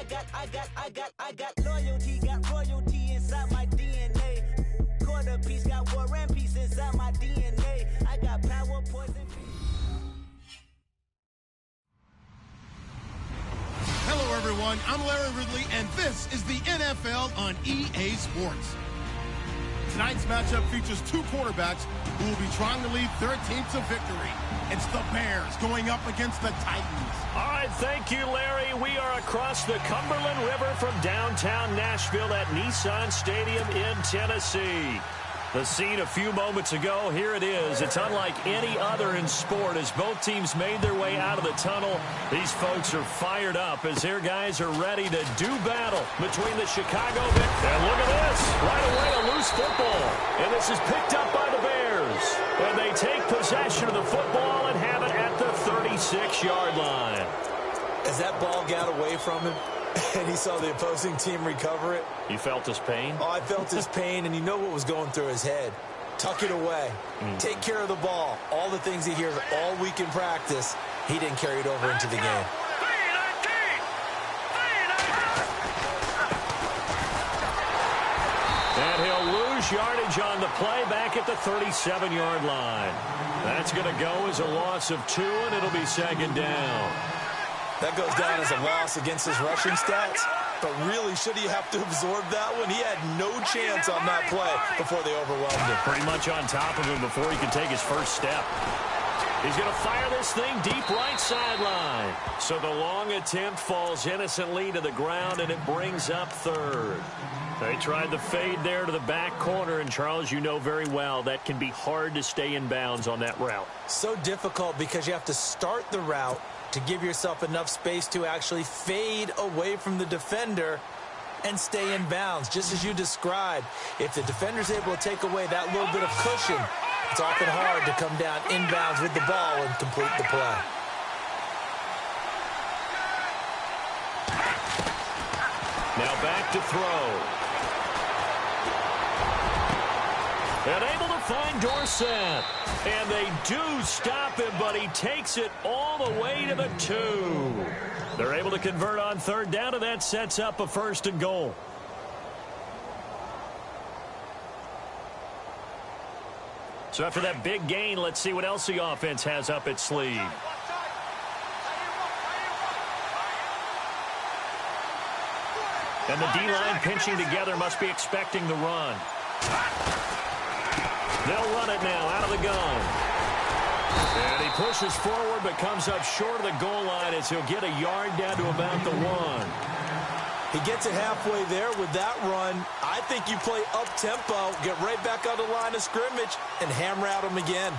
I got loyalty, got royalty inside my DNA. Quarter piece, got war and peace inside my DNA. I got power, poison. Hello, everyone. I'm Larry Ridley, and this is the NFL on EA Sports. Tonight's matchup features two quarterbacks who will be trying to lead their team to victory. It's the Bears going up against the Titans. All right, thank you, Larry. We are across the Cumberland River from downtown Nashville at Nissan Stadium in Tennessee. The scene a few moments ago, here it is. It's unlike any other in sport as both teams made their way out of the tunnel. These folks are fired up as their guys are ready to do battle between the Chicago Bears. And look at this. Right away, a loose football. And this is picked up by the Bears. And they take possession of the football and have it at the 36-yard line. As that ball got away from him, and he saw the opposing team recover it. You felt his pain? Oh, I felt his pain, and you know what was going through his head. Tuck it away. Take care of the ball. All the things he hears all week in practice, he didn't carry it over into the game. And he'll lose yardage on the play back at the 37-yard line. That's going to go as a loss of 2, and it'll be second down. That goes down as a loss against his rushing stats. But really, should he have to absorb that one? He had no chance on that play before they overwhelmed him. Pretty much on top of him before he could take his first step. He's going to fire this thing deep right sideline. So the long attempt falls innocently to the ground, and it brings up third. They tried the fade there to the back corner, and Charles, you know very well that can be hard to stay in bounds on that route. So difficult because you have to start the route to give yourself enough space to actually fade away from the defender and stay in bounds, just as you described. If the defender's able to take away that little bit of cushion, it's often hard to come down in bounds with the ball and complete the play. Now back to throw. And able to find Dorsett. And they do stop him, but he takes it all the way to the 2. They're able to convert on third down, and that sets up a 1st and goal. So after that big gain, let's see what else the offense has up its sleeve. And the D-line pinching together must be expecting the run. They'll run it now out of the gun. And he pushes forward but comes up short of the goal line as he'll get a yard down to about the 1. He gets it halfway there with that run. I think you play up-tempo, get right back on the line of scrimmage, and hammer at him again.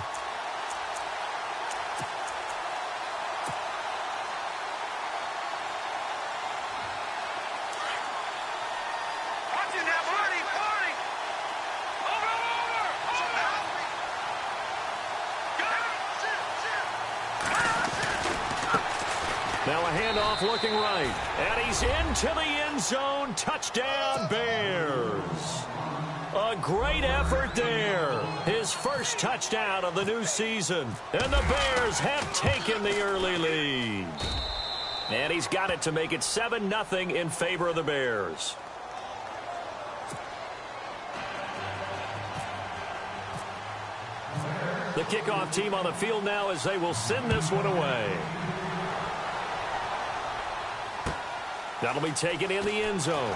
Now a handoff looking right. And he's into the end zone. Touchdown, Bears. A great effort there. His first touchdown of the new season. And the Bears have taken the early lead. And he's got it to make it 7-0 in favor of the Bears. The kickoff team on the field now as they will send this one away. That'll be taken in the end zone.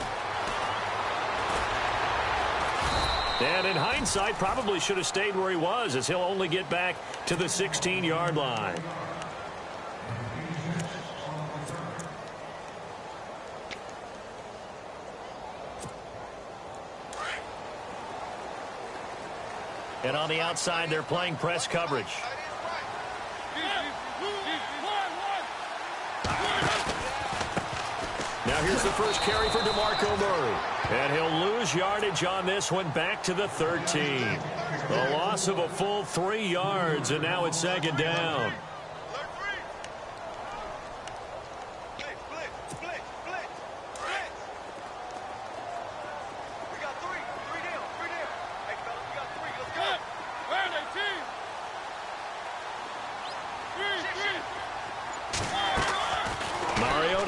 And in hindsight, probably should have stayed where he was as he'll only get back to the 16-yard line. And on the outside, they're playing press coverage. Now here's the first carry for DeMarco Murray. And he'll lose yardage on this one back to the 13. A loss of a full 3 yards, and now it's second down.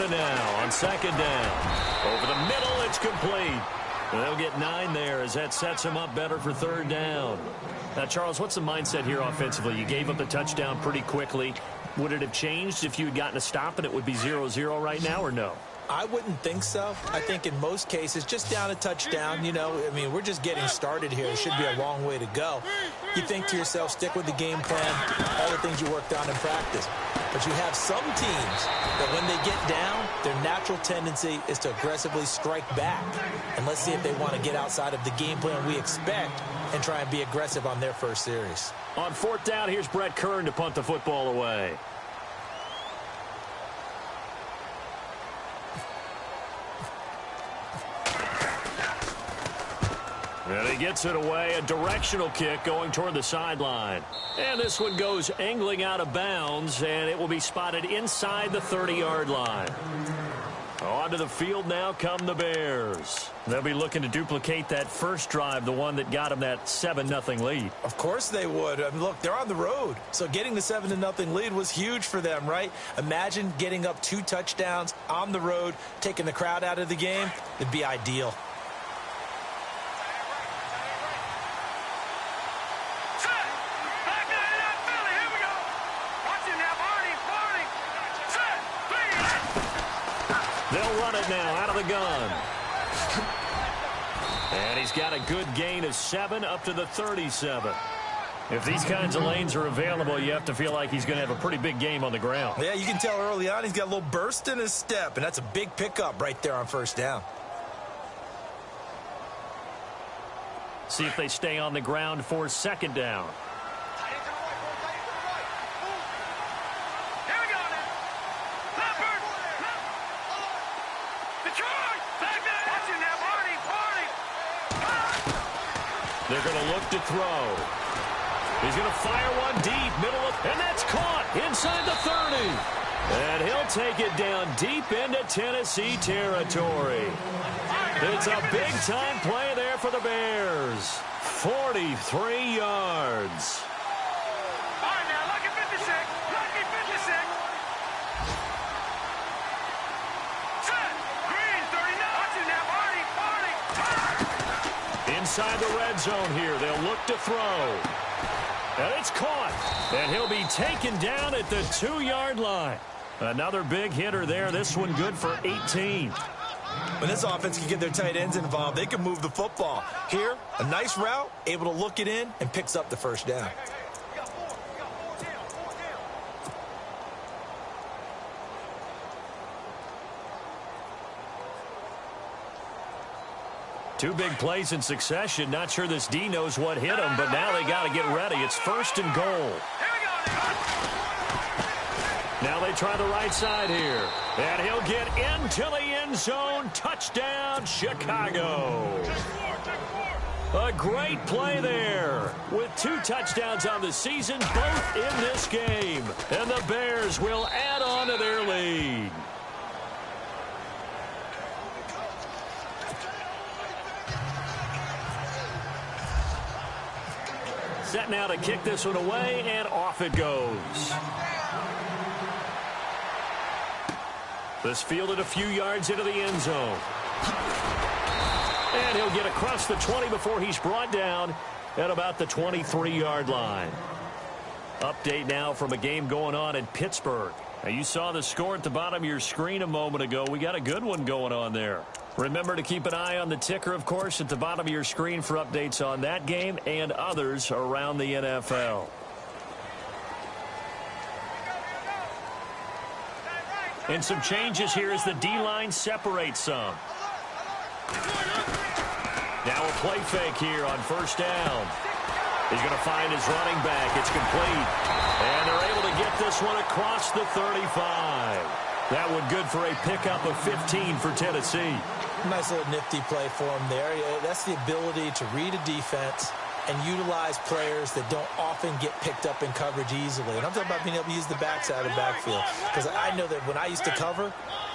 Now on On second down, over the middle, it's complete. And they'll get 9 there as that sets them up better for third down. Now, Charles, what's the mindset here offensively? You gave up the touchdown pretty quickly. Would it have changed if you had gotten a stop and it would be 0-0 right now, or no? I wouldn't think so. I think in most cases, just down a touchdown, you know, I mean, we're just getting started here. It should be a long way to go. You think to yourself, stick with the game plan, all the things you worked on in practice. But you have some teams that when they get down, their natural tendency is to aggressively strike back. And let's see if they want to get outside of the game plan we expect and try and be aggressive on their first series. On fourth down, here's Brett Kern to punt the football away. And he gets it away, a directional kick going toward the sideline. And this one goes angling out of bounds, and it will be spotted inside the 30-yard line. Onto the field now come the Bears. They'll be looking to duplicate that first drive, the one that got them that 7-0 lead. Of course they would. I mean, look, they're on the road. So getting the 7-0 lead was huge for them, right? Imagine getting up 2 touchdowns on the road, taking the crowd out of the game. It'd be ideal. They'll run it now out of the gun. And he's got a good gain of 7 up to the 37. If these kinds of lanes are available, you have to feel like he's going to have a pretty big game on the ground. Yeah, you can tell early on he's got a little burst in his step, and that's a big pickup right there on first down. See if they stay on the ground for second down. They're going to look to throw. He's going to fire one deep, middle of, and that's caught inside the 30. And he'll take it down deep into Tennessee territory. It's a big-time play there for the Bears. 43 yards. All right, now, lucky 56. Lucky 56. Set. Green, 39. Watch it now, Marty. Inside the red zone here. They'll look to throw. And it's caught. And he'll be taken down at the 2-yard line. Another big hitter there. This one good for 18. When this offense can get their tight ends involved, they can move the football. Here, a nice route, able to look it in, and picks up the first down. Two big plays in succession. Not sure this D knows what hit him, but now they got to get ready. It's first and goal. Now they try the right side here. And he'll get into the end zone. Touchdown, Chicago. A great play there. With 2 touchdowns on the season, both in this game. And the Bears will add on to their lead. Set now to kick this one away, and off it goes. This fielded a few yards into the end zone. And he'll get across the 20 before he's brought down at about the 23-yard line. Update now from a game going on in Pittsburgh. Now, you saw the score at the bottom of your screen a moment ago. We got a good one going on there. Remember to keep an eye on the ticker, of course, at the bottom of your screen for updates on that game and others around the NFL. And some changes here as the D-line separates some. Now a play fake here on first down. He's going to find his running back. It's complete. And they're able to get this one across the 35. That one good for a pickup of 15 for Tennessee. Nice little nifty play for him there. That's the ability to read a defense and utilize players that don't often get picked up in coverage easily. And I'm talking about being able to use the backside of the backfield. Because I know that when I used to cover,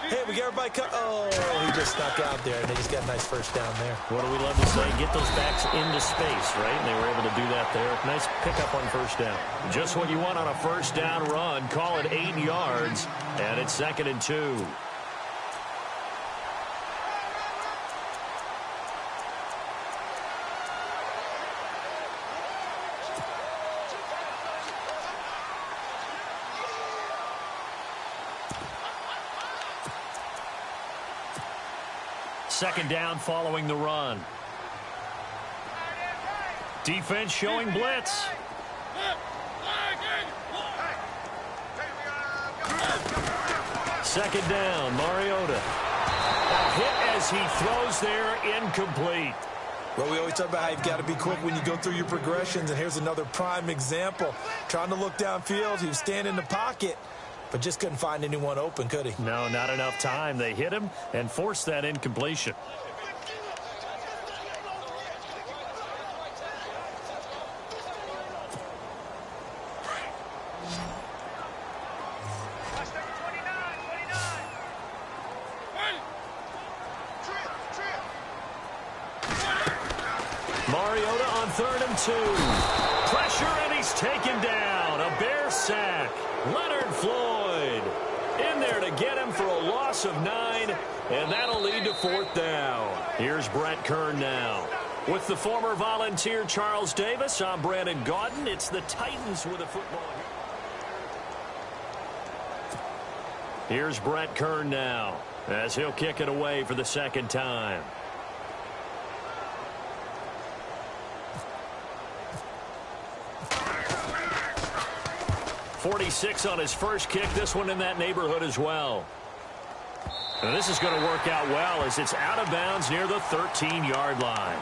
hey, we got everybody cut. Oh, he just snuck out there, and they just got a nice first down there. What do we love to say? Get those backs into space, right? And they were able to do that there. Nice pickup on first down. Just what you want on a first down run. Call it 8 yards, and it's 2nd and 2. Second down following the run. Defense showing blitz. Second down, Mariota. A hit as he throws there, incomplete. Well, we always talk about how you've got to be quick when you go through your progressions, and here's another prime example. Trying to look downfield, he was standing in the pocket, but just couldn't find anyone open, could he? No, not enough time. They hit him and forced that incompletion. Mariota on 3rd and 2. Pressure, and he's taken down. A Bear sack. Leonard Floyd in there to get him for a loss of 9, and that'll lead to 4th down. Here's Brett Kern now. With the former Volunteer Charles Davis, I'm Brandon Gaudin. It's the Titans with a football. Here's Brett Kern now as he'll kick it away for the 2nd time. 46 on his first kick. This one in that neighborhood as well. And this is going to work out well as it's out of bounds near the 13-yard line.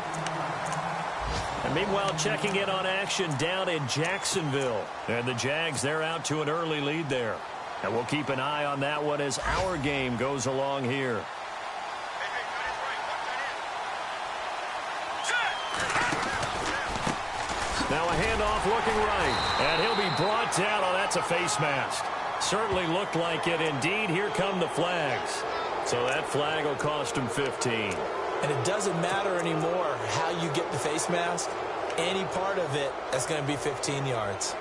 And meanwhile, checking in on action down in Jacksonville. And the Jags, they're out to an early lead there. And we'll keep an eye on that one as our game goes along here. Now a handoff looking right, and he'll be brought down. Oh, that's a face mask. Certainly looked like it. Indeed, here come the flags. So that flag will cost him 15. And it doesn't matter anymore how you get the face mask. Any part of it, that's going to be 15 yards.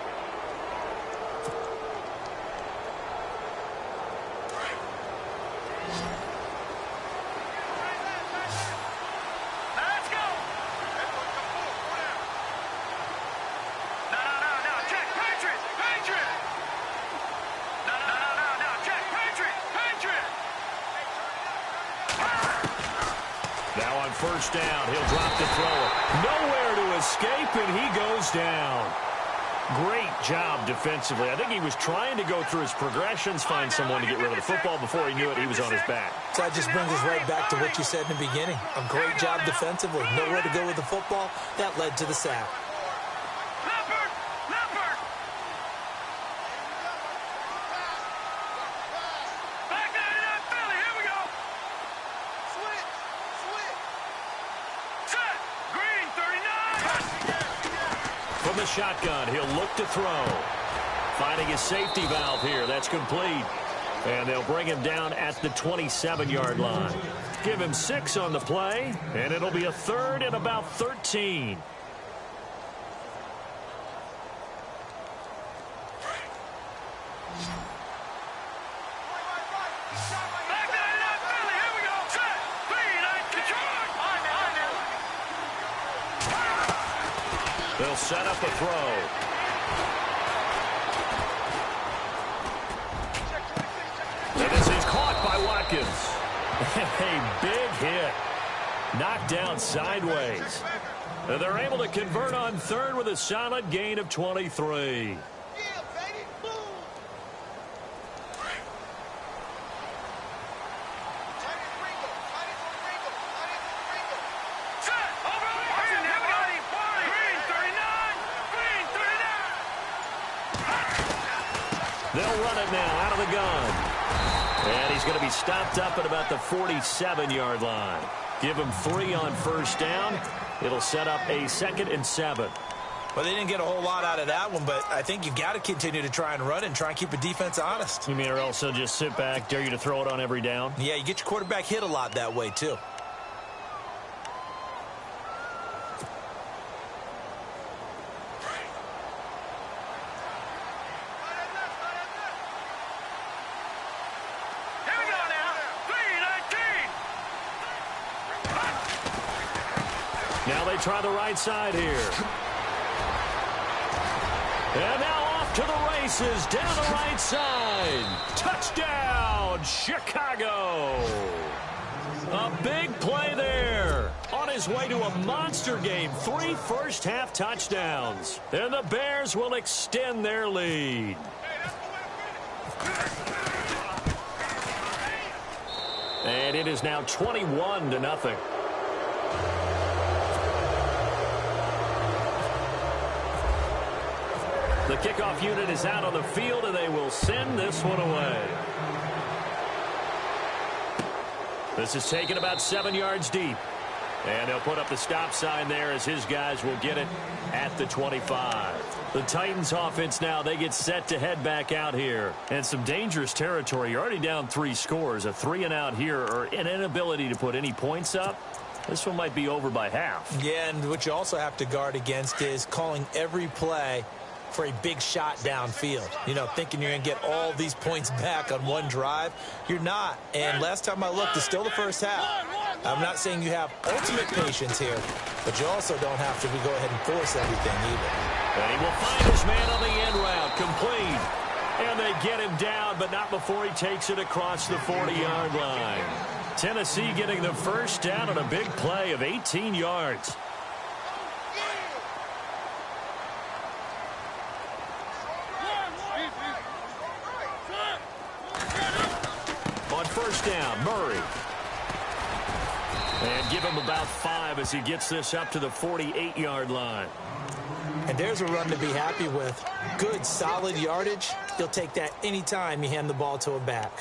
First down, he'll drop the throw. Nowhere to escape, and he goes down. Great job defensively. I think he was trying to go through his progressions, find someone to get rid of the football. Before he knew it, he was on his back. So that just brings us right back to what you said in the beginning. A great job defensively. Nowhere to go with the football. That led to the sack. From the shotgun, he'll look to throw. Finding his safety valve here. That's complete. And they'll bring him down at the 27-yard line. Give him 6 on the play, and it'll be a 3rd and about 13. They'll set up a throw. And this is caught by Watkins. A big hit. Knocked down sideways. And they're able to convert on 3rd with a solid gain of 23. They'll run it now out of the gun. And he's going to be stopped up at about the 47-yard line. Give him 3 on first down. It'll set up a 2nd and 7. Well, they didn't get a whole lot out of that one, but I think you've got to continue to try and run and try and keep the defense honest. You mean or also just sit back, dare you to throw it on every down? Yeah, you get your quarterback hit a lot that way, too. Now they try the right side here. And now off to the races down the right side. Touchdown, Chicago. A big play there. On his way to a monster game, 3 first-half touchdowns. And the Bears will extend their lead. And it is now 21-0. The kickoff unit is out on the field, and they will send this one away. This is taken about 7 yards deep. And they'll put up the stop sign there as his guys will get it at the 25. The Titans offense now, they get set to head back out here. And some dangerous territory. You're already down 3 scores. A 3-and-out here or an inability to put any points up. This one might be over by half. Yeah, and what you also have to guard against is calling every play for a big shot downfield. You know, thinking you're going to get all these points back on one drive. You're not. And last time I looked, it's still the first half. I'm not saying you have ultimate patience here, but you also don't have to go ahead and force everything either. And he will find his man on the end route, complete. And they get him down, but not before he takes it across the 40-yard line. Tennessee getting the first down on a big play of 18 yards. On first down, Murray. And give him about 5 as he gets this up to the 48-yard line. And there's a run to be happy with. Good, solid yardage. He'll take that anytime you hand the ball to a back.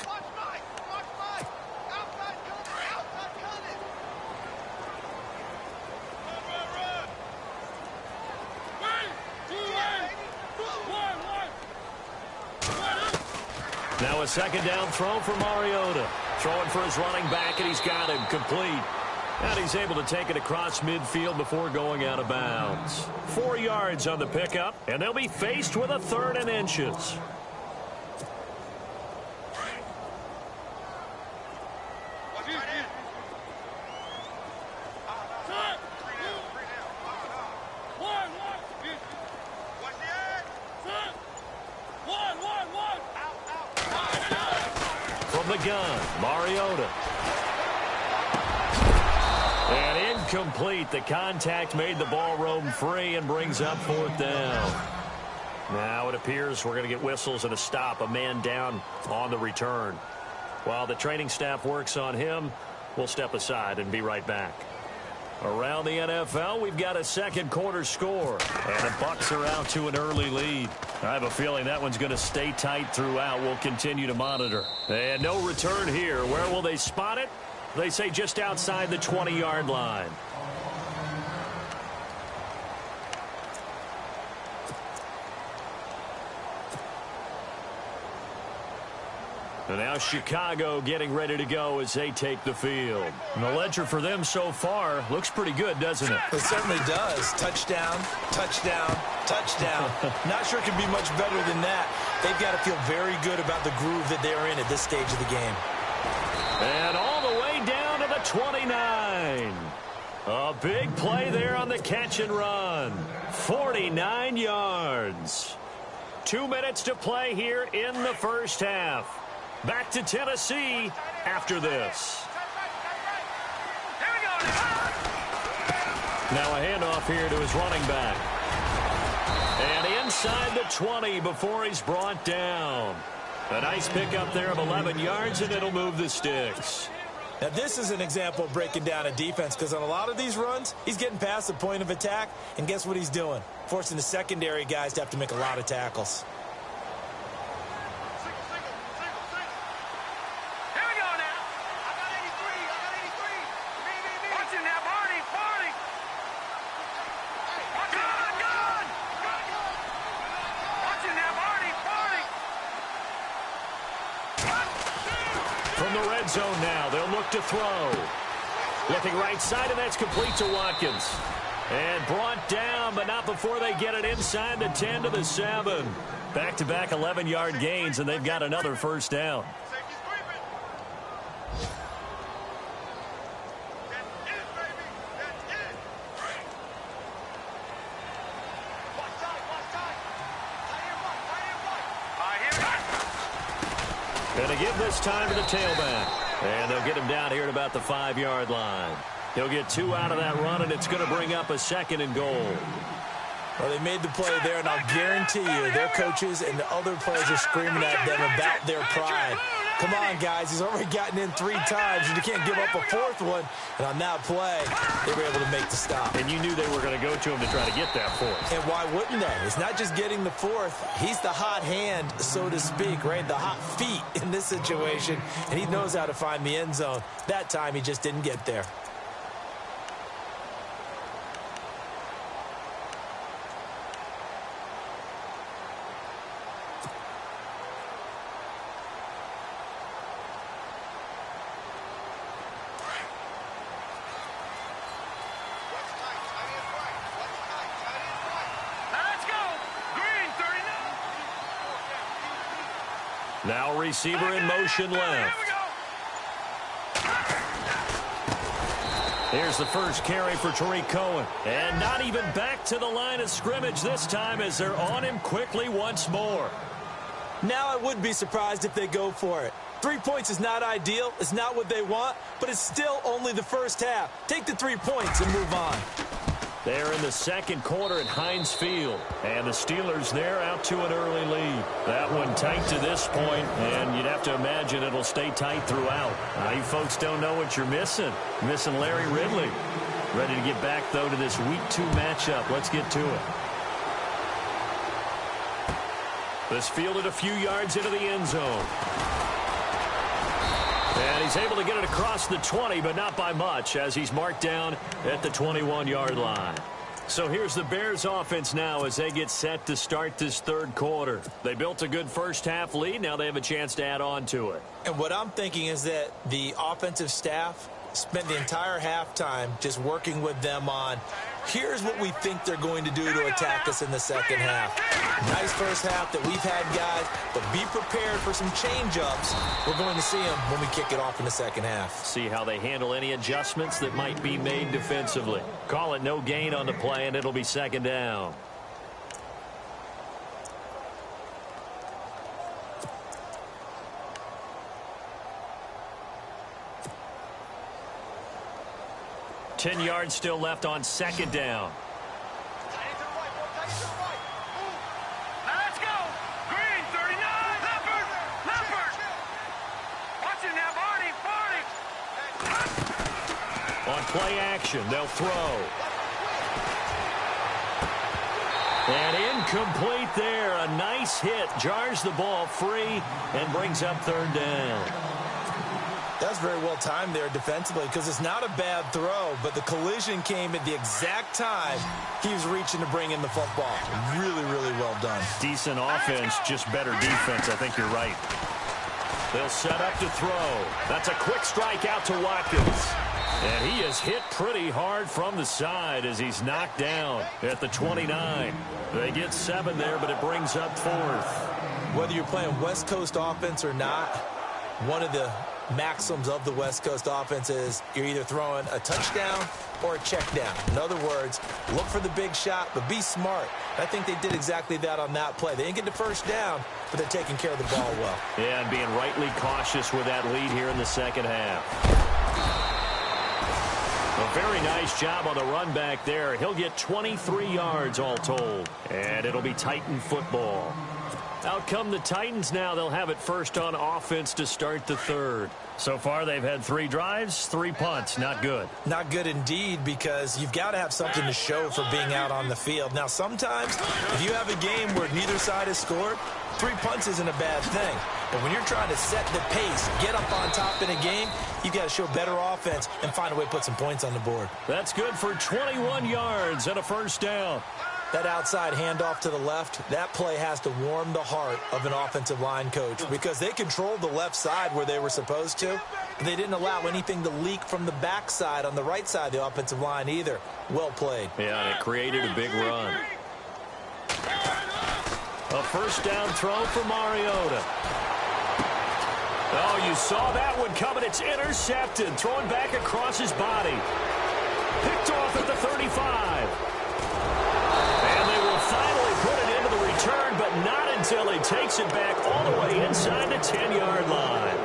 Now a second down throw for Mariota. Throwing for his running back, and he's got him complete. And he's able to take it across midfield before going out of bounds. 4 yards on the pickup, and they'll be faced with a 3rd and inches. From the gun, Mariota. And incomplete. The contact made the ball roam free and brings up 4th down. Now it appears we're going to get whistles and a stop. A man down on the return. While the training staff works on him, we'll step aside and be right back. Around the NFL, we've got a second quarter score. And the Bucs are out to an early lead. I have a feeling that one's going to stay tight throughout. We'll continue to monitor. And no return here. Where will they spot it? They say just outside the 20-yard line. And now Chicago getting ready to go as they take the field. And the ledger for them so far looks pretty good, doesn't it? It certainly does. Touchdown, touchdown, touchdown. Not sure it can be much better than that. They've got to feel very good about the groove that they're in at this stage of the game. And all the way down to the 29. A big play there on the catch and run. 49 yards. 2 minutes to play here in the first half. Back to Tennessee after this. Now a handoff here to his running back. And inside the 20 before he's brought down. A nice pickup there of 11 yards, and it'll move the sticks. Now, this is an example of breaking down a defense because on a lot of these runs, he's getting past the point of attack, and guess what he's doing? Forcing the secondary guys to have to make a lot of tackles. From the red zone now, they'll look to throw. Looking right side, and that's complete to Watkins. And brought down, but not before they get it inside the 10 to the 7. Back-to-back 11-yard gains, and they've got another first down. Going to give this time to the tailback. And they'll get him down here at about the 5-yard line. He'll get 2 out of that run, and it's going to bring up a 2nd and goal. Well, they made the play there, and I'll guarantee you their coaches and the other players are screaming at them about their pride. Come on, guys. He's already gotten in 3 times, and you can't give up a 4th one. And on that play, they were able to make the stop. And you knew they were going to go to him to try to get that 4th. And why wouldn't they? It's not just getting the 4th. He's the hot hand, so to speak, right? The hot feet in this situation, and he knows how to find the end zone. That time, he just didn't get there. Now receiver in motion left. Here's the first carry for Tariq Cohen. And not even back to the line of scrimmage this time as they're on him quickly once more. Now I would be surprised if they go for it. 3 points is not ideal. It's not what they want, but it's still only the first half. Take the 3 points and move on. They're in the 2nd quarter at Heinz Field. And the Steelers there out to an early lead. That one tight to this point, and you'd have to imagine it'll stay tight throughout. You folks don't know what you're missing. Missing Larry Ridley. Ready to get back, though, to this Week 2 matchup. Let's get to it. This fielded a few yards into the end zone. And he's able to get it across the 20, but not by much, as he's marked down at the 21-yard line. So here's the Bears offense now as they get set to start this 3rd quarter. They built a good first-half lead. Now they have a chance to add on to it. And what I'm thinking is that the offensive staff spent the entire halftime just working with them on, here's what we think they're going to do to attack us in the 2nd half. Nice first half that we've had, guys, but be prepared for some change-ups. We're going to see them when we kick it off in the 2nd half. See how they handle any adjustments that might be made defensively. Call it no gain on the play, and it'll be 2nd down. Ten yards still left on 2nd down. Let's go. Green, 39. Leopard. Watch it now, Barney. On play action, they'll throw. And incomplete there. A nice hit. Jars the ball free and brings up 3rd down. That's very well timed there defensively because it's not a bad throw, but the collision came at the exact time he was reaching to bring in the football. Really, really well done. Decent offense, just better defense. I think you're right. They'll set up to throw. That's a quick strike out to Watkins. And he is hit pretty hard from the side as he's knocked down at the 29. They get 7 there, but it brings up 4th. Whether you're playing West Coast offense or not, one of the maxims of the West Coast offense is you're either throwing a touchdown or a check down. In other words, look for the big shot, but be smart. I think they did exactly that on that play. They didn't get the first down, but they're taking care of the ball well. Yeah, and being rightly cautious with that lead here in the 2nd half. A very nice job on the run back there. He'll get 23 yards all told, and it'll be Titan football. Out come the Titans now. They'll have it first on offense to start the 3rd. So far, they've had 3 drives, 3 punts. Not good. Not good indeed, because you've got to have something to show for being out on the field. Now, sometimes, if you have a game where neither side has scored, 3 punts isn't a bad thing. But when you're trying to set the pace, get up on top in a game, you've got to show better offense and find a way to put some points on the board. That's good for 21 yards and a first down. That outside handoff to the left, that play has to warm the heart of an offensive line coach because they controlled the left side where they were supposed to. But they didn't allow anything to leak from the backside on the right side of the offensive line either. Well played. Yeah, and it created a big run. A first down throw for Mariota. Oh, you saw that one coming. It's intercepted. Thrown back across his body. Picked off at the 35. Finally put it into the return, but not until he takes it back all the way inside the 10-yard line.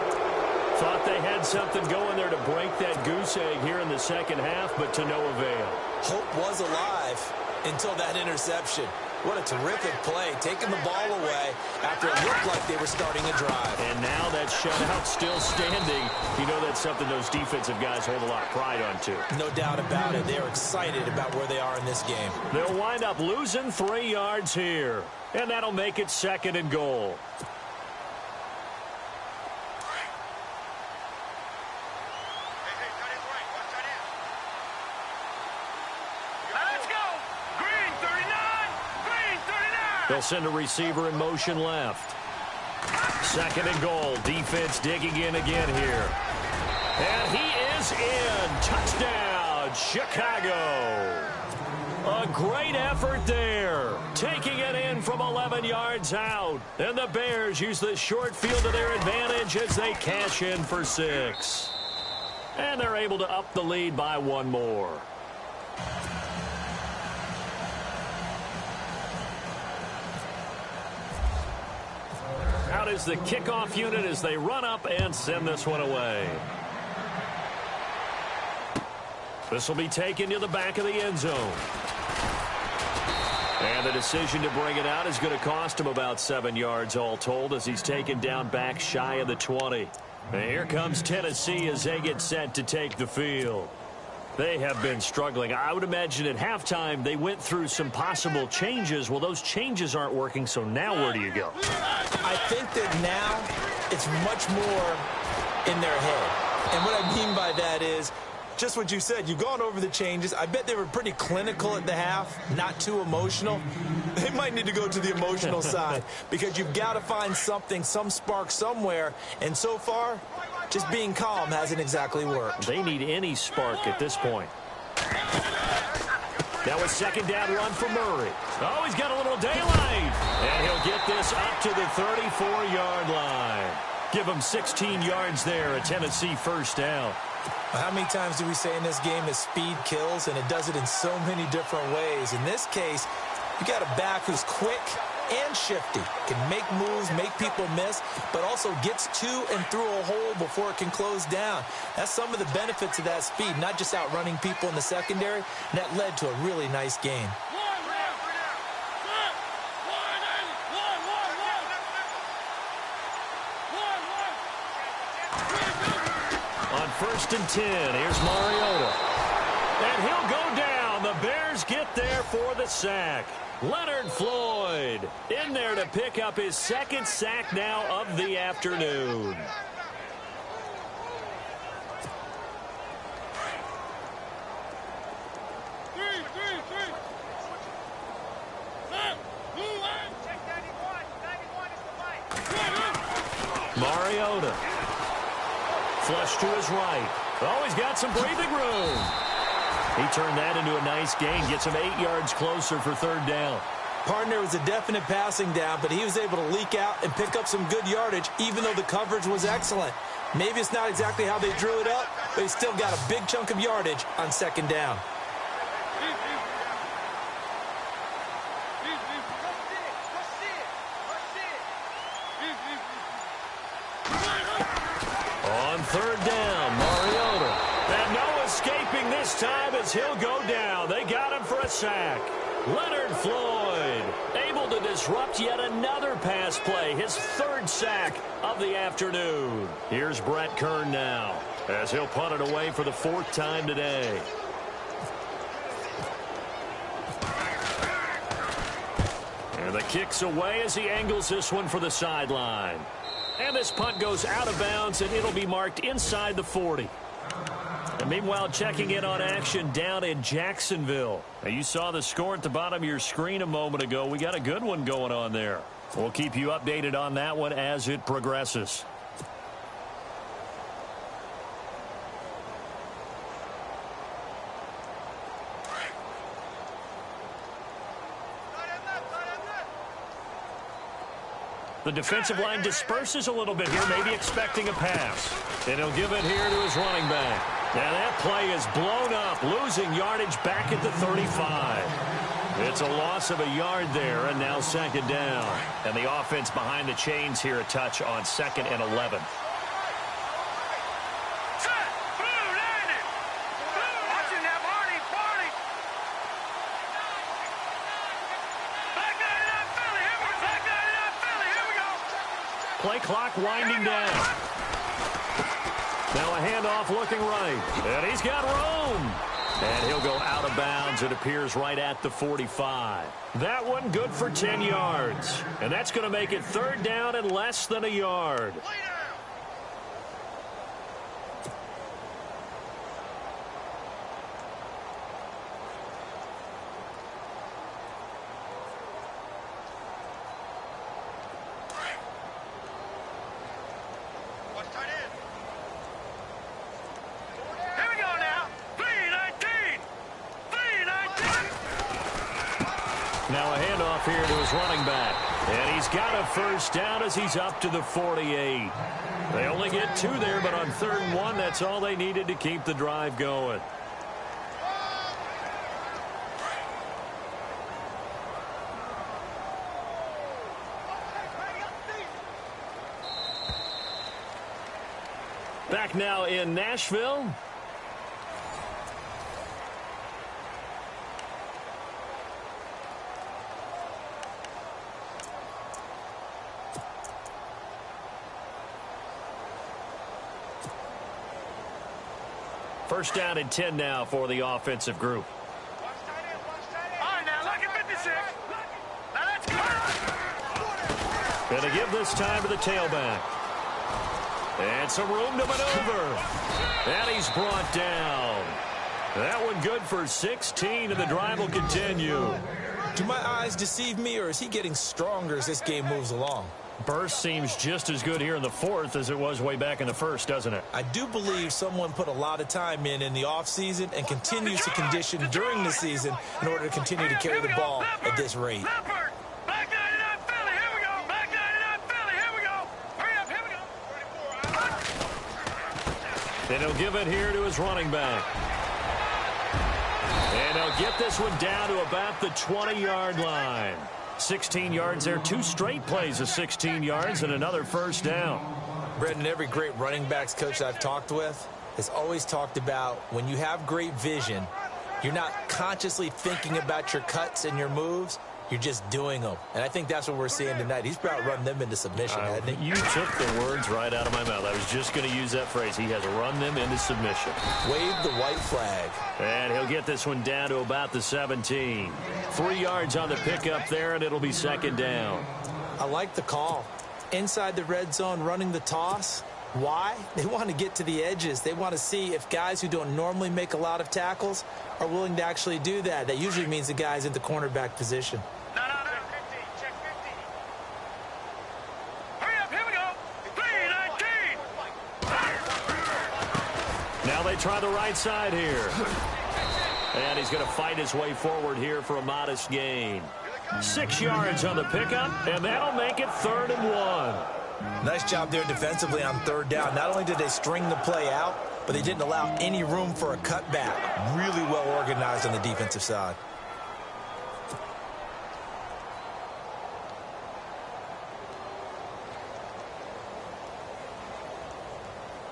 Thought they had had something going there to break that goose egg here in the second half, but to no avail. Hope was alive until that interception. What a terrific play, taking the ball away after it looked like they were starting a drive. And now that shutout still standing. You know that's something those defensive guys hold a lot of pride on, too. No doubt about it. They're excited about where they are in this game. They'll wind up losing 3 yards here, and that'll make it 2nd and goal. They'll send a receiver in motion left. 2nd and goal. Defense digging in again here. And he is in. Touchdown, Chicago. A great effort there. Taking it in from 11 yards out. And the Bears use the short field to their advantage as they cash in for 6. And they're able to up the lead by 1 more. Out is the kickoff unit as they run up and send this one away. This will be taken to the back of the end zone. And the decision to bring it out is going to cost him about 7 yards all told as he's taken down back shy of the 20. And here comes Tennessee as they get set to take the field. They have been struggling. I would imagine at halftime they went through some possible changes. Well, those changes aren't working, so now where do you go? I think that now it's much more in their head. And what I mean by that is just what you said. You've gone over the changes. I bet they were pretty clinical at the half, not too emotional. They might need to go to the emotional side because you've got to find something, some spark somewhere. And so far, just being calm hasn't exactly worked. They need any spark at this point. Now a 2nd down run for Murray. Oh, he's got a little daylight. And he'll get this up to the 34-yard line. Give him 16 yards there, a Tennessee 1st down. How many times do we say in this game that speed kills, and it does it in so many different ways? In this case, you got a back who's quick and shifty, can make moves, make people miss, but also gets to and through a hole before it can close down. That's some of the benefits of that speed, not just outrunning people in the secondary, and that led to a really nice game. On 1st and 10, here's Mariota. And he'll go down. The Bears get there for the sack. Leonard Floyd in there to pick up his 2nd sack now of the afternoon. Mariota. Flush to his right. Oh, he's got some breathing room. He turned that into a nice gain. Gets him 8 yards closer for 3rd down. Partner was a definite passing down, but he was able to leak out and pick up some good yardage, even though the coverage was excellent. Maybe it's not exactly how they drew it up, but he still got a big chunk of yardage on 2nd down. On 3rd down, Mariota. And no escaping this time as he'll go down. They got him for a sack. Leonard Floyd able to disrupt yet another pass play. His 3rd sack of the afternoon. Here's Brett Kern now as he'll punt it away for the 4th time today. And the kick's away as he angles this one for the sideline. And this punt goes out of bounds, and it'll be marked inside the 40. And meanwhile, checking in on action down in Jacksonville. Now, you saw the score at the bottom of your screen a moment ago. We got a good one going on there. We'll keep you updated on that one as it progresses. The defensive line disperses a little bit here, maybe expecting a pass. And he'll give it here to his running back. And that play is blown up, losing yardage back at the 35. It's a loss of a yard there, and now 2nd down. And the offense behind the chains here a touch on 2nd and 11. play clock winding down. Now a handoff looking right. And he's got room. And he'll go out of bounds. It appears right at the 45. That one good for 10 yards. And that's going to make it third down and less than a yard. Now a handoff here to his running back. And he's got a first down as he's up to the 48. They only get 2 there, but on 3rd and 1, that's all they needed to keep the drive going. Back now in Nashville. First down and 10 now for the offensive group. All right, now look at 56. Now let's go. Going to give this time to the tailback. And some room to maneuver. And he's brought down. That one good for 16, and the drive will continue. Do my eyes deceive me, or is he getting stronger as this game moves along? Burst seems just as good here in the 4th as it was way back in the 1st, doesn't it? I do believe someone put a lot of time in the offseason and continues to condition during the season in order to continue to carry the ball at this rate. Back 99 Philly, here we go. Back 99 Philly, here we go. Hurry up, here we go. And he'll give it here to his running back. And he'll get this one down to about the 20-yard line. 16 yards there, 2 straight plays of 16 yards and another first down. Brendan, every great running backs coach I've talked with has always talked about when you have great vision, you're not consciously thinking about your cuts and your moves. You're just doing them. And I think that's what we're seeing tonight. He's about run them into submission, hasn't he? You took the words right out of my mouth. I was just going to use that phrase. He has run them into submission. Wave the white flag. And he'll get this one down to about the 17. 3 yards on the pickup there, and it'll be second down. I like the call. Inside the red zone, running the toss. Why? They want to get to the edges. They want to see if guys who don't normally make a lot of tackles are willing to actually do that. That usually means the guy's in the cornerback position. No. Check 50. Hurry up, here we go. 3-19. Now they try the right side here. And he's going to fight his way forward here for a modest gain. 6 yards on the pickup, and that'll make it 3rd and 1. Nice job there defensively on 3rd down. Not only did they string the play out, but they didn't allow any room for a cutback. Really well organized on the defensive side.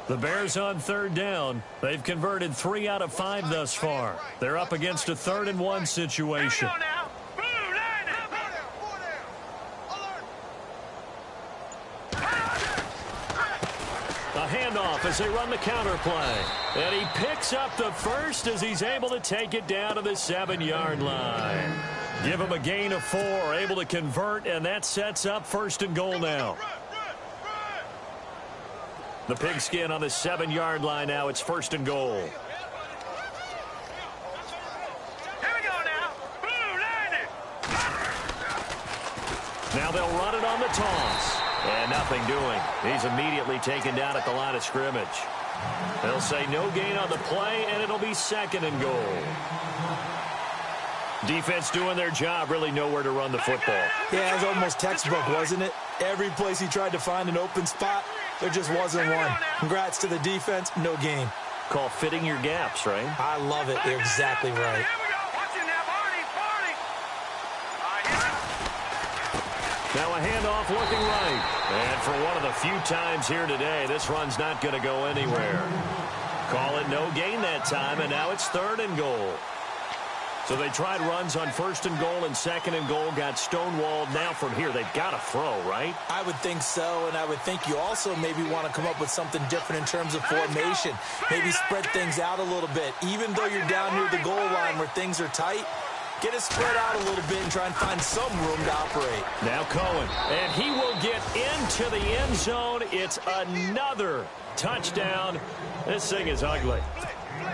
The Bears on 3rd down. They've converted 3 out of 5 thus far. They're up against a 3rd and 1 situation. Here we go now. Blue line. A handoff as they run the counter play. And he picks up the first as he's able to take it down to the 7-yard line. Give him a gain of 4, able to convert, and that sets up 1st and goal now. The pigskin on the 7-yard line now. It's 1st and goal. Here we go now. Blue line. Now they'll run it on the toss. And nothing doing. He's immediately taken down at the line of scrimmage. They'll say no gain on the play, and it'll be 2nd and goal. Defense doing their job, really nowhere to run the football. Yeah, it was almost textbook, wasn't it? Every place he tried to find an open spot, there just wasn't one. Congrats to the defense, no gain. Call fitting your gaps, right? I love it. You're exactly right. Here we go. Watch it now, Barney. Now a handoff looking right. And for one of the few times here today, this run's not going to go anywhere. Call it no gain that time, and now it's 3rd and goal. So they tried runs on 1st and goal and 2nd and goal, got stonewalled. Now from here, they've got to throw, right? I would think so, and I would think you also maybe want to come up with something different in terms of formation. Maybe spread things out a little bit. Even though you're down near the goal line where things are tight, get it spread out a little bit and try and find some room to operate. Now Cohen, and he will get into the end zone. It's another touchdown. This thing is ugly.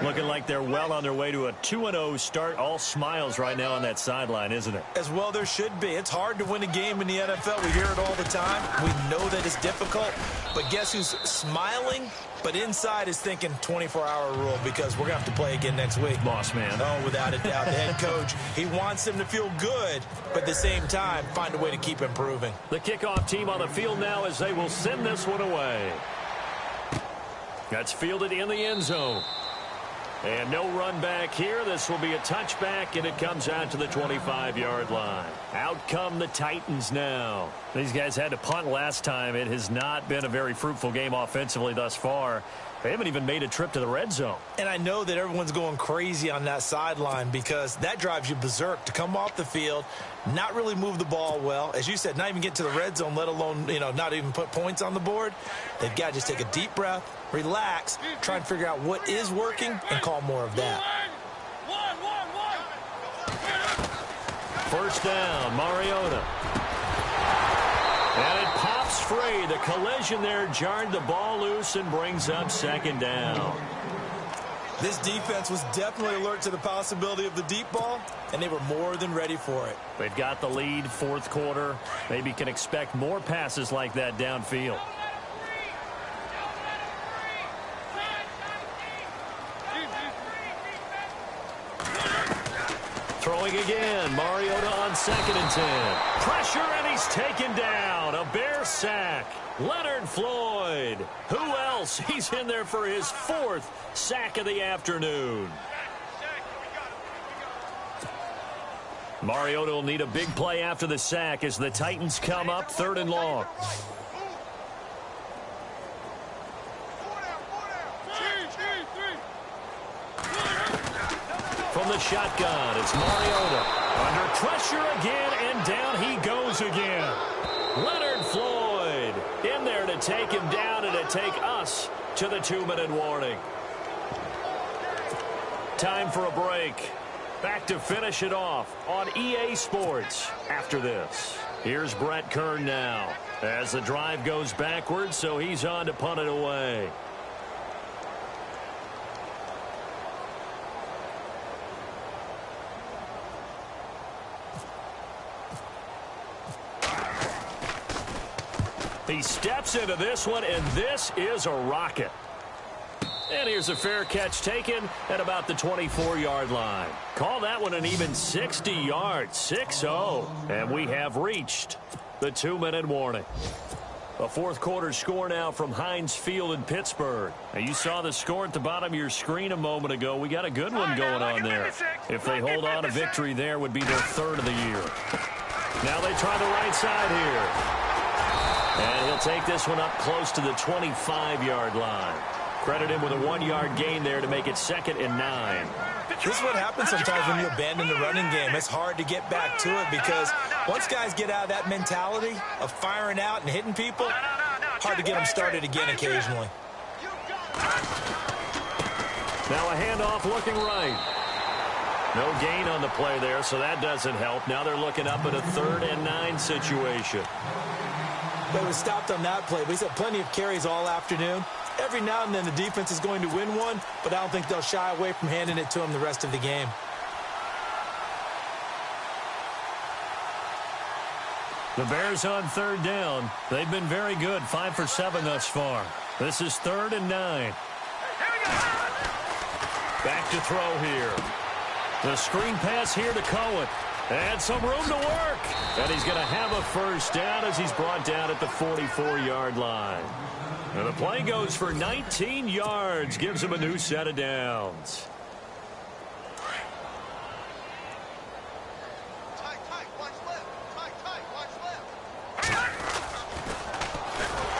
Looking like they're well on their way to a 2-0 start. All smiles right now on that sideline, isn't it? As well there should be. It's hard to win a game in the NFL. We hear it all the time. We know that it's difficult. But guess who's smiling? But inside is thinking 24-hour rule because we're going to have to play again next week. Boss man. Oh, without a doubt. The head coach, he wants them to feel good, but at the same time, find a way to keep improving. The kickoff team on the field now as they will send this one away. That's fielded in the end zone. And no run back here. This will be a touchback, and it comes out to the 25-yard line. Out come the Titans now. These guys had to punt last time. It has not been a very fruitful game offensively thus far. They haven't even made a trip to the red zone. And I know that everyone's going crazy on that sideline because that drives you berserk to come off the field, not really move the ball well. As you said, not even get to the red zone, let alone, not even put points on the board. They've got to just take a deep breath, relax, try and figure out what is working, and call more of that. First down, Mariota. And it pops free. The collision there jarred the ball loose and brings up 2nd down. This defense was definitely alert to the possibility of the deep ball, and they were more than ready for it. They've got the lead, 4th quarter. Maybe can expect more passes like that downfield. Throwing again. Mariota on 2nd and 10. Pressure, and he's taken down. A Bear sack. Leonard Floyd. Who else? He's in there for his 4th sack of the afternoon. Mariota will need a big play after the sack as the Titans come up 3rd and long. From the shotgun, it's Mariota. Under pressure again, and down he goes again. Leonard Floyd in there to take him down and to take us to the 2-minute warning. Time for a break. Back to finish it off on EA Sports after this. Here's Brett Kern now as the drive goes backwards, so he's on to punt it away. He steps into this one, and this is a rocket. And here's a fair catch taken at about the 24-yard line. Call that one an even 60 yards, 6-0. And we have reached the 2-minute warning. A 4th quarter score now from Heinz Field in Pittsburgh. Now, you saw the score at the bottom of your screen a moment ago. We got a good one going on there. If they hold on, a victory there would be their 3rd of the year. Now they try the right side here. And he'll take this one up close to the 25-yard line. Credit him with a 1-yard gain there to make it 2nd and 9. This is what happens sometimes when you abandon the running game. It's hard to get back to it because once guys get out of that mentality of firing out and hitting people, hard to get them started again occasionally. Now a handoff looking right. No gain on the play there, so that doesn't help. Now they're looking up at a 3rd and 9 situation. They were stopped on that play. But he's had plenty of carries all afternoon. Every now and then the defense is going to win one, but I don't think they'll shy away from handing it to him the rest of the game. The Bears on 3rd down. They've been very good, 5 for 7 thus far. This is 3rd and 9. Back to throw here. The screen pass here to Cohen. And some room to work. And he's going to have a first down as he's brought down at the 44-yard line. And the play goes for 19 yards. Gives him a new set of downs.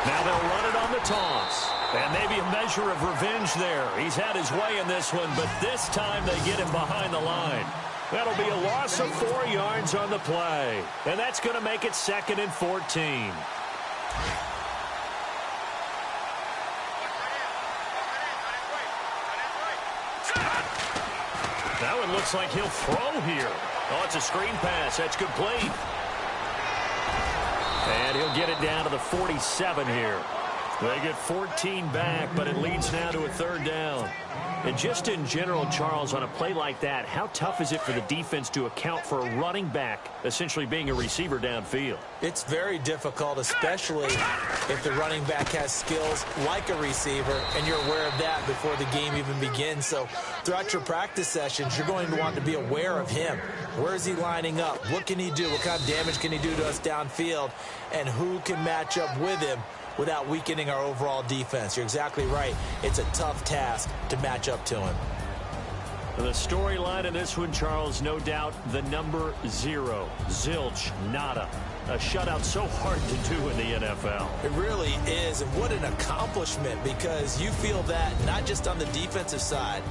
Now they'll run it on the toss. And maybe a measure of revenge there. He's had his way in this one, but this time they get him behind the line. That'll be a loss of 4 yards on the play. And that's going to make it 2nd and 14. That one looks like he'll throw here. Oh, it's a screen pass. That's complete. And he'll get it down to the 47 here. They get 14 back, but it leads now to a 3rd down. And just in general, Charles, on a play like that, how tough is it for the defense to account for a running back essentially being a receiver downfield? It's very difficult, especially if the running back has skills like a receiver, and you're aware of that before the game even begins. So throughout your practice sessions, you're going to want to be aware of him. Where is he lining up? What can he do? What kind of damage can he do to us downfield? And who can match up with him without weakening our overall defense? You're exactly right. It's a tough task to match up to him. The storyline in this one, Charles, no doubt the number 0. Zilch, nada. A shutout so hard to do in the NFL. It really is, and what an accomplishment, because you feel that not just on the defensive side,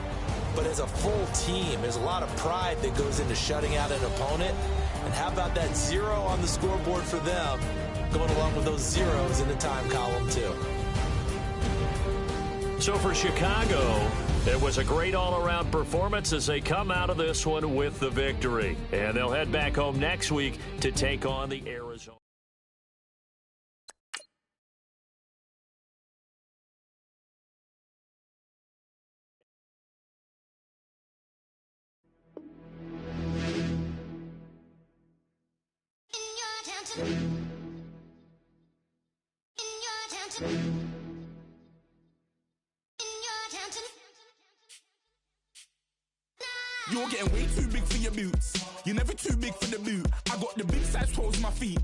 but as a full team. There's a lot of pride that goes into shutting out an opponent. And how about that 0 on the scoreboard for them, going along with those zeros in the time column, too. So for Chicago, it was a great all-around performance as they come out of this one with the victory. And they'll head back home next week to take on the Arizona. You're getting way too big for your boots. You're never too big for the boot. I got the big size toes on my feet.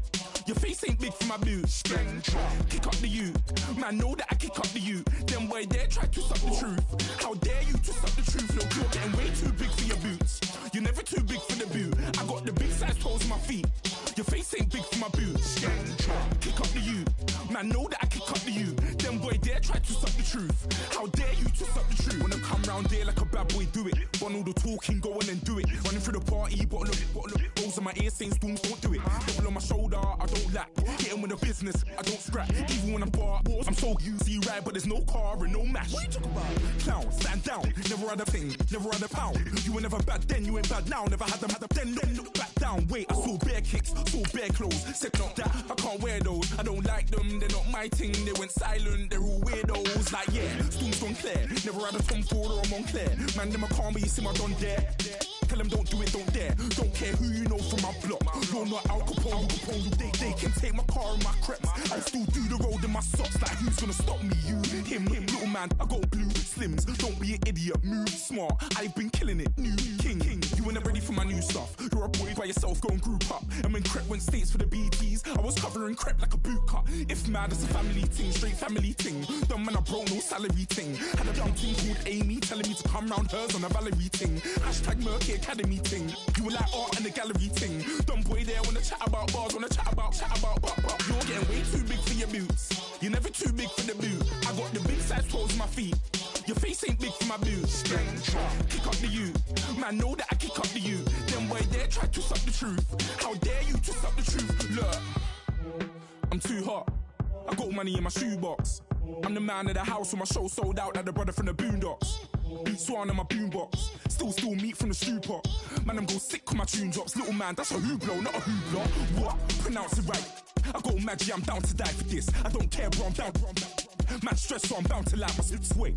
Your face ain't big for my boots. Kick up the you. Man, know that I kick up the you. Them boy dare try to suck the truth. How dare you to suck the truth? Look, you're getting way too big for your boots. You're never too big for the boot. I got the big size toes on my feet. Your face ain't big for my boots. Kick up the you. Man, know that I kick up the you. Them boy dare try to suck the truth. How dare you to suck the truth? Wanna come round there like a bad boy, do it. Want all the talking, go on and do it. Running through the party, bottle up. Rolls in my ear saying storms, don't do it. Double on my shoulder, I don't lack. Hitting with the business, I don't scrap. Even when I'm bar, I'm so used to you right, but there's no car and no mash. What you talking about? Clown, stand down. Never had a thing, never had a pound. You were never bad then, you ain't bad now. Never had them, then look back down. Wait, I saw bare kicks, saw bare clothes. Said not that, I can't wear those. I don't like them, they're not my thing. They went silent, they're all weirdos. Like, yeah, Storm's gone clear. Never had a Tom Ford or a Montclair. Man, them I can't, but you see my done there. Tell them don't do it, don't dare. Don't care who you know from my block. You're not Al Capone. They can take my car and my creps. I still do the road in my socks. Like who's gonna stop me? You, him, little man. I got blue slims. Don't be an idiot. Move smart. I've been killing it. New king. You weren't ready for my new stuff. You're a boy by yourself. Go and group up. And when Crep went states for the BTs, I was covering Crep like a boot cut. If mad, it's a family thing. Straight family thing. Dumb man, I broke no salary thing. Had a young thing called Amy telling me to come round hers on a Valerie thing. Hashtag Murky Academy thing. You were like art and the gallery thing. Dumb boy there wanna chat about bars, wanna chat about. You're getting way too big for your boots. You're never too big for the boot. I got the big size toes on my feet. Your face ain't big for my boots. Kick up the you. Man, know that I kick up the you. Them boy there try to suck the truth. How dare you to suck the truth? Look, I'm too hot. I got money in my shoebox. I'm the man of the house when my show sold out like the brother from the Boondocks. Beat Swan in my boombox. Still meat from the stew pot. Man, I'm go sick when my tune drops. Little man, that's a hooplo, not a hoopla. What? Pronounce it right. I got magic, I'm down to die for this. I don't care, bro, I'm down. Man, stress, so I'm bound to lie my slips. Wait,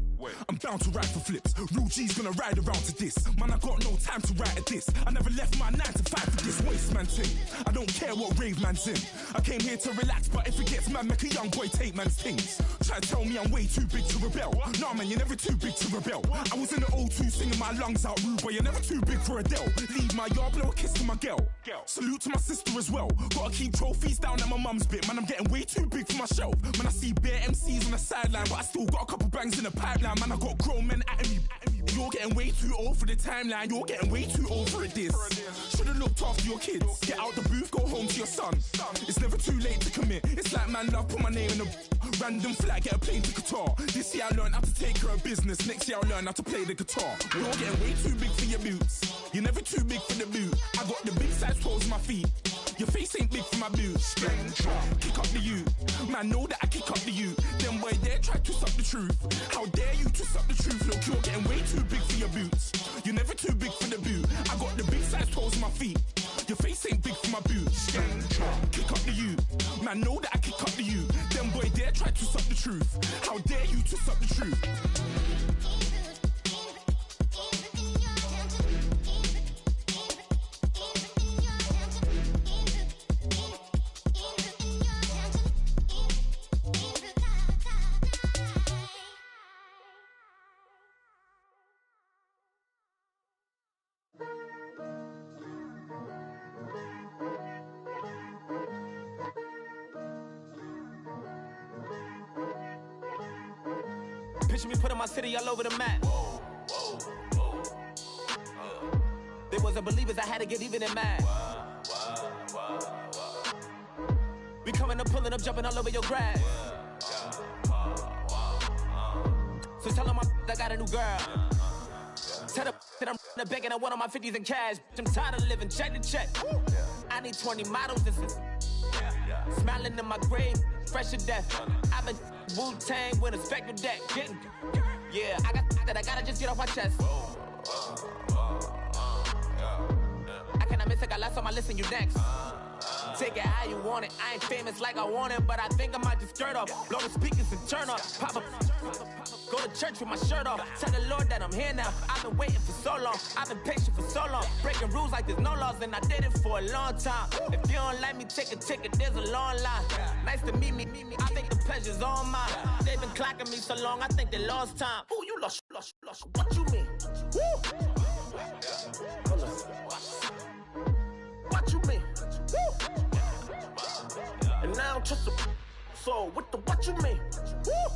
I'm bound to ride for flips. Real G's gonna ride around to this. Man, I got no time to write at this. I never left my 9 to 5 for this waste man thing. I don't care what rave man's in. I came here to relax, but if it gets mad, make a young boy take man's things. Try to tell me I'm way too big to rebel. Nah, man, you're never too big to rebel. I was in the O2 singing my lungs out rude, but you're never too big for Adele. Leave my yard, blow a kiss to my girl. Salute to my sister as well. Gotta keep trophies down at my mum's bit. Man, I'm getting way too big for my shelf. Man, I see bare MCs on the sideline, but I still got a couple bangs in the pipeline. Man, I got grown men at me. You're getting way too old for the timeline. You're getting way too old for a diss. Should've looked after your kids. Get out the booth, go home to your son. It's never never too late to commit. It's like man love, put my name in a random flag, get a plane to Qatar. This year I learned how to take care of business. Next year I'll learn how to play the guitar. You're getting way too big for your boots. You're never too big for the boot. I got the big size toes on my feet. Your face ain't big for my boots. Kick up the you. Man, know that I kick up the you. Them boy there try to twist up the truth. How dare you twist up the truth? Look, you're getting way too big for your boots. You're never too big for the boot. I got the big size toes on my feet. Your face ain't big for my boots. Kick up the you. Man, know that I kick up the you. Them boy there try to twist up the truth. How dare you twist up the truth? Picture me putting my city all over the map. They wasn't believers, I had to get even in mad. We coming up, pulling up, jumping all over your grass. So tell them I got a new girl. Tell them that I'm begging, I want all my 50s in cash. I'm tired of living check to check. I need 20 models and smiling in my grave, fresh to death. I've been Wu-Tang with a spectral deck. Yeah, I gotta just get off my chest. I cannot miss it, got last on my list and you next. Take it how you want it. I ain't famous like I want it, but I think I might just skirt off. Blow the speakers and turn up. Pop up. Go to church with my shirt off. Tell the Lord that I'm here now. I've been waiting for so long. I've been patient for so long. Breaking rules like there's no laws, and I did it for a long time. If you don't like me, take a ticket. There's a long line. Nice to meet me. I think the pleasure's all mine. They've been clocking me so long, I think they lost time. Ooh, you lost. What you mean? Woo! Hold on. What you mean? Woo! And now I don't trust the so what you mean? Woo!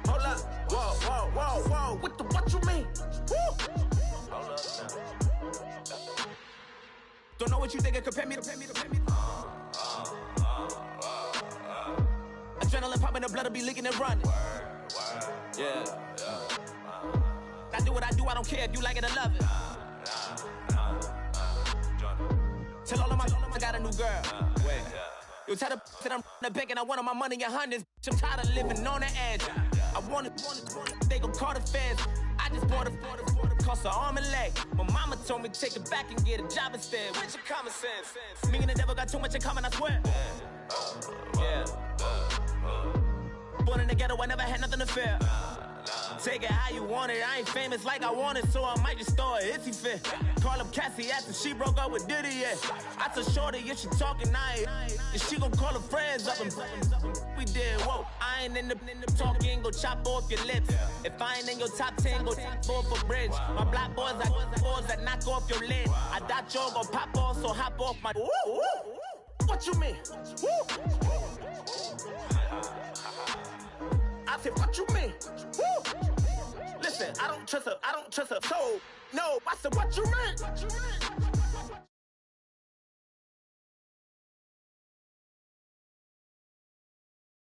Hold up, whoa, what you mean? Woo! Hold up now. Don't know what you think, compare me to. Adrenaline popping, the blood will be leaking and running. Yeah. I do what I do, I don't care if you like it or love it. Tell all of my I got a new girl. Wait. You tell the that I'm the bank and I want all my money in hundreds. I'm tired of living on the edge. I want it, they gon' call the feds. I just bought a cost an arm and leg. My mama told me take it back and get a job instead. Where's your common sense? Me and the devil got too much in common, I swear. Yeah. Born in the ghetto, I never had nothing to fear. Take it how you want it. I ain't famous like I want it, so I might just throw a hissy fit. Call up Cassie after she broke up with Diddy, yeah. I told Shorty if she talking, if she gon' call her friends up and we did, whoa. I ain't in the talking, go chop off your lips. If I ain't in your top 10, go top 4 for bridge. My black boys, I got boys that knock off your lid. I thought y'all gon' pop off, so hop off my. What you mean? I said, what you mean? Woo! Listen, I don't trust her, so no. I said, what you mean?